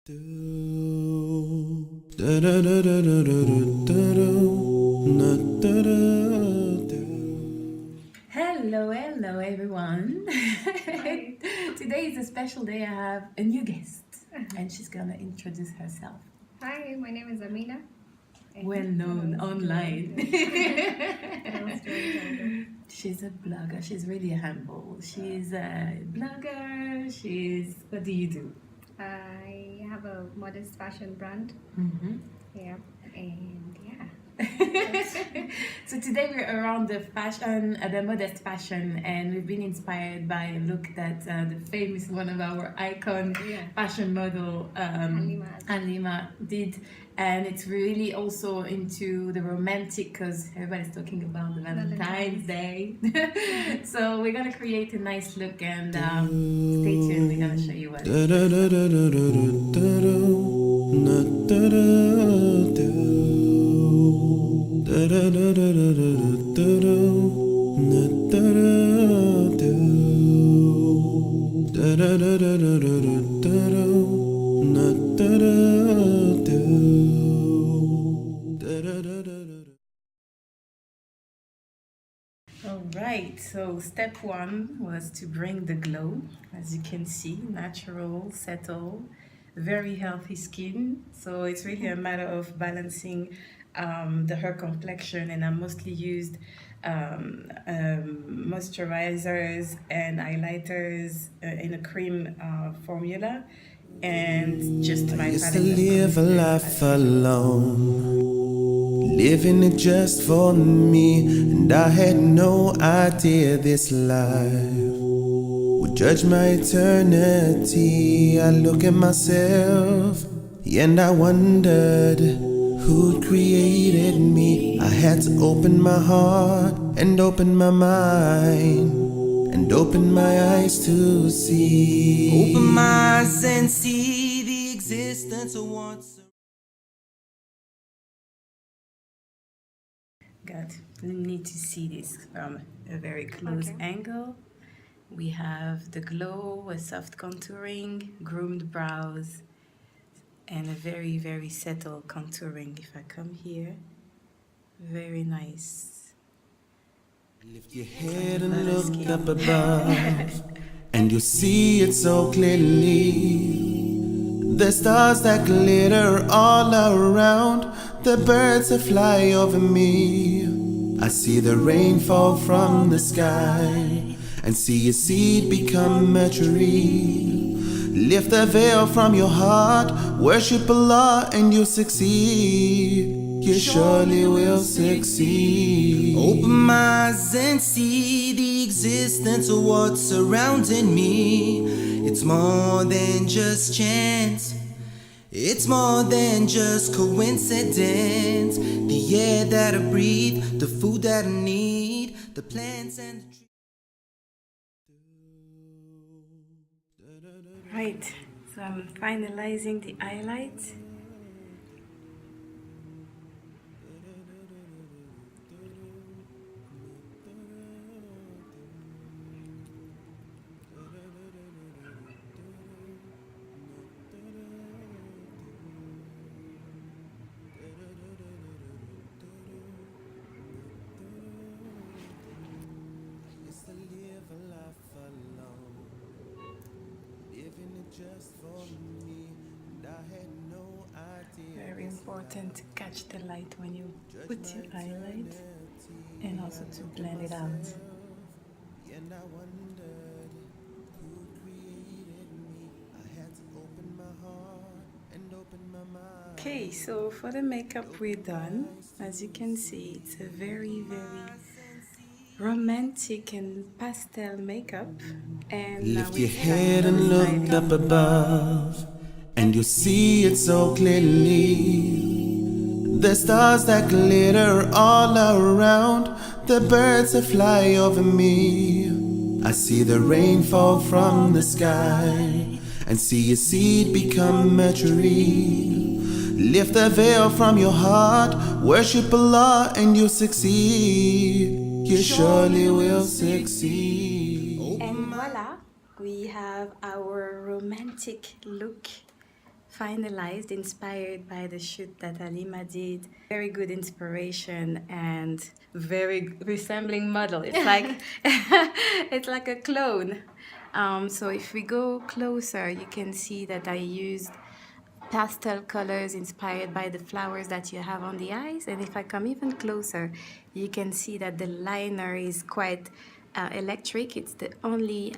Hello everyone. Today is a special day. I have a new guest and she's gonna introduce herself. Hi, my name is Amina. Well known online. She's a blogger. She's really humble. She's a blogger. What do you do? I have a modest fashion brand. Yeah, and yeah. So today we're around the fashion, the modest fashion, and we've been inspired by a look that the famous one of our icon fashion model Halima did, and it's really also into the romantic because everybody's talking about the Valentine's Day. So we're gonna create a nice look and stay tuned. We're gonna show you what. Alright, so step one was to bring the glow. As you can see, natural, subtle, very healthy skin. So it's really a matter of balancing her complexion, and I mostly used moisturizers and highlighters in a cream formula, and just my used to live a life alone, living it just for me, and I had no idea this life would judge my eternity. I look at myself and I wondered who created me. I had to open my heart and open my mind and open my eyes to see. Open my eyes and see the existence of what's. Good. You need to see this from a very close angle. We have the glow, a soft contouring, groomed brows, and a very, very subtle contouring. If I come here, very nice. Lift your head and look up above, and you'll see it so clearly. The stars that glitter all around, the birds that fly over me. I see the rain fall from the sky, and see a seed become a tree. Lift the veil from your heart, worship Allah, and you'll succeed. You surely will succeed. Open my eyes and see the existence of what's surrounding me. It's more than just chance, it's more than just coincidence. The air that I breathe, the food that I need, the plants and the trees. Right, so I'm finalizing the highlights. Very important to catch the light when you put your highlight, and also to blend it out. And I wondered who created me. I had to open my heart and open my mind. Okay, so for the makeup we're done. As you can see, it's a very, very romantic and pastel makeup. And lift your head and look up above, and you'll see it so clearly. The stars that glitter all around, the birds that fly over me. I see the rain fall from the sky, and see a seed become a tree. Lift the veil from your heart, worship Allah, and you'll succeed. You surely will succeed. And voila, we have our romantic look Finalized, inspired by the shoot that Halima did. Very good inspiration and very resembling model. It's like it's like a clone. So if we go closer, you can see that I used pastel colors inspired by the flowers that you have on the eyes. And if I come even closer, you can see that the liner is quite electric. It's the only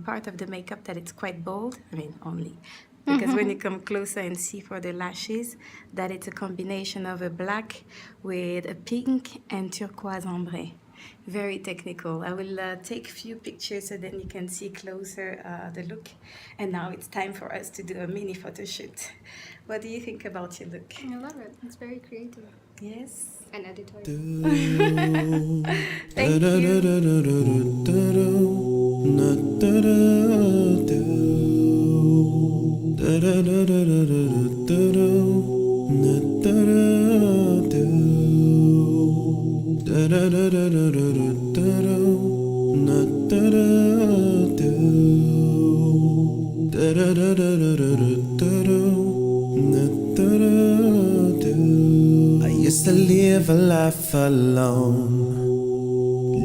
part of the makeup that it's quite bold. I mean, only. Because when you come closer and see for the lashes, that it's a combination of a black with a pink and turquoise ombre. Very technical. I will take a few pictures so then you can see closer the look. And now it's time for us to do a mini photo shoot. What do you think about your look? I love it. It's very creative Yes. and editorial. Thank I used to live a life alone,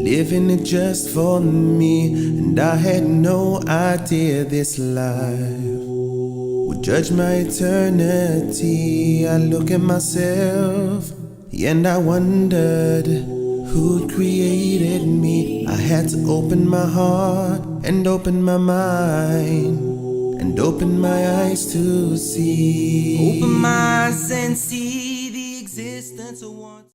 living it just for me, and I had no idea this life would judge my eternity. I look at myself and I wondered who created me. I had to open my heart and open my mind and open my eyes to see. Open my eyes and see the existence of one.